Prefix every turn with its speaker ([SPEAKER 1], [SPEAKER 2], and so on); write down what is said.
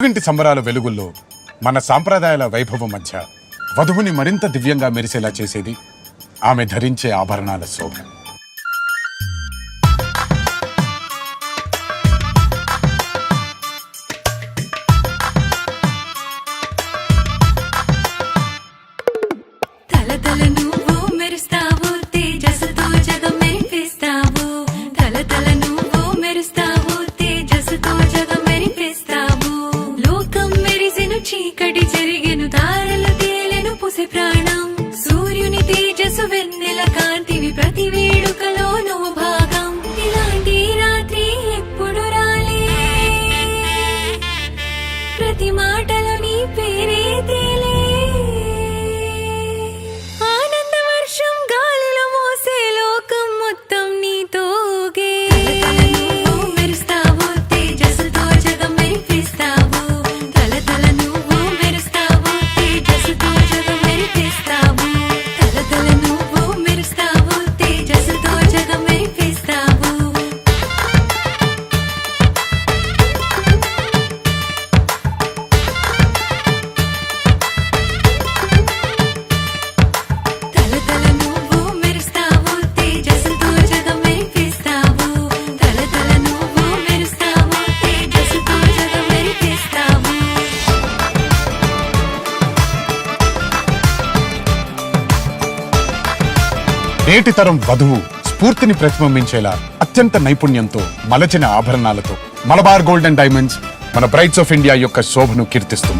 [SPEAKER 1] ఇంటి సంబరాల వెలుగుల్లో మన సాంప్రదాయాల వైభవం మధ్య వధువుని మరింత దివ్యంగా మెరిసేలా చేసేది ఆమె ధరించే ఆభరణాల శోభ.
[SPEAKER 2] చీకటి జరిగెను తారలు తేలెను పుసి ప్రాణం సూర్యుని తేజసు వెన్నెల కాంతివి ప్రతి వేడుకలో నువ్వు భాగం ఇలాంటి రాత్రి ఎప్పుడు రాలే ప్రతి మాటలో నీ పేరే తేలే ఆనంద వర్షం గాలిలో మోసే లోకం మొత్తం నీతోగే
[SPEAKER 1] నేటి తరం వధువు స్ఫూర్తిని ప్రతిబింబించేలా అత్యంత నైపుణ్యంతో మలచిన ఆభరణాలతో మలబార్ గోల్డ్ అండ్ డైమండ్స్ మన బ్రైడ్స్ ఆఫ్ ఇండియా యొక్క శోభను కీర్తిస్తుంది.